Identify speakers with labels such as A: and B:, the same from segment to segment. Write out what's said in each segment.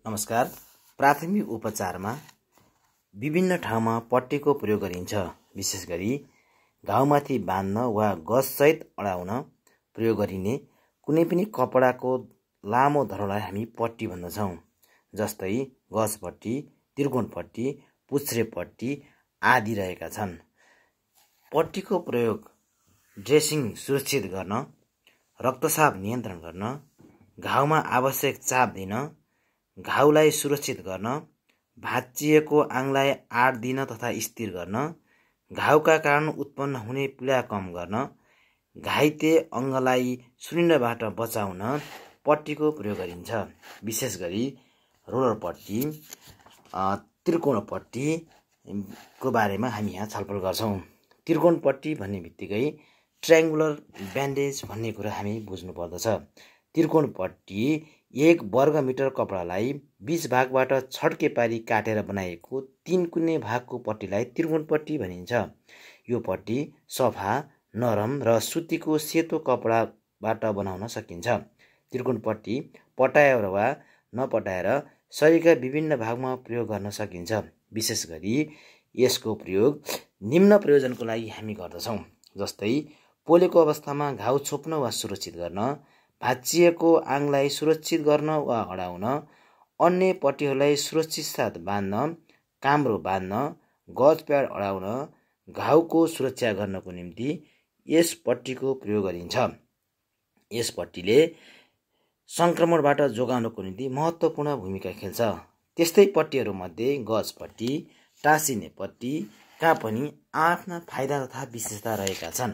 A: नमस्कार। प्राथमिक उपचारमा विभिन्न ठाउँमा पट्टीको प्रयोग गरिन्छ। विशेष गरी घाउमाथि बाँध्न वा गजसहित अडाउन प्रयोग गरिने कुनै पनि कपडाको लामो धरोलाई हामी पट्टी भन्दछौँ। जस्तै गजपट्टी, त्रिकोणपट्टी, पुच्छ्रेपट्टी आदि रहेका छन्। पट्टीको प्रयोग ड्रेसिङ सुरक्षित गर्न, रक्तस्राव नियन्त्रण गर्न, घाउमा आवश्यक चाप दिन, घाउलाई सुरक्षित गर्न, भाँचिएको आङलाई आड दिन तथा स्थिर गर्न, घाउका कारण उत्पन्न हुने पीडा कम गर्न, घाइते अङ्गलाई सुनिनबाट बचाउन पट्टीको प्रयोग गरिन्छ। विशेष गरी रोलर पट्टी, त्रिकोणपट्टीको बारेमा हामी यहाँ छलफल गर्छौँ। त्रिकोणपट्टी भन्ने बित्तिकै ट्रायङ्गुलर ब्यान्डेज भन्ने कुरा हामी बुझ्नु पर्दछ। त्रिकोणपट्टी 1 वर्ग मिटर कपडालाई 20 भागबाट छड्के पारी काटेर बनाइएको 3 कुने भागको पट्टीलाई त्रिकोणपट्टी भनिन्छ। यो पट्टी सफा, नरम र सुतीको सेतो कपडाबाट बनाउन सकिन्छ। त्रिकोणपट्टी पटाएर वा नपटाएर शरीरका विभिन्न भागमा प्रयोग गर्न सकिन्छ। विशेष गरी यसको प्रयोग निम्न प्रयोजनको लागि हामी गर्दछौँ। जस्तै पोलेको अवस्थामा घाउ छोप्न वा सुरक्षित गर्न, भाँचिएको आङलाई सुरक्षित गर्न वा अडाउन, अन्य पट्टीहरूलाई सुरक्षित साथ बाँध्न, काम्रो बाँध्न, गज प्याड अडाउन, घाउको सुरक्षा गर्नको निम्ति यस पट्टीको प्रयोग गरिन्छ। यस पट्टीले सङ्क्रमणबाट जोगाउनको निम्ति महत्त्वपूर्ण भूमिका खेल्छ। त्यस्तै पट्टीहरूमध्ये गजपट्टी, टाँसिने पट्टीका पनि आफ्ना फाइदा तथा विशेषता रहेका छन्।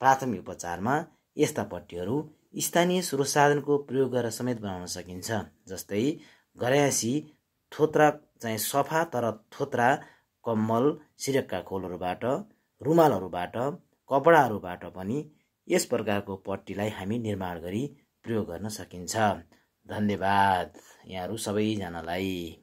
A: प्राथमिक उपचारमा यस्ता पट्टीहरू स्थानीय स्रोतसाधनको प्रयोग गरेर समेत बनाउन सकिन्छ। जस्तै घरायसी थोत्रा चाहिँ सफा तर थोत्रा, कम्मल, सिरकका खोलहरूबाट, रुमालहरूबाट, कपडाहरूबाट पनि यस प्रकारको पट्टीलाई हामी निर्माण गरी प्रयोग गर्न सकिन्छ। धन्यवाद यहाँहरू सबैजनालाई।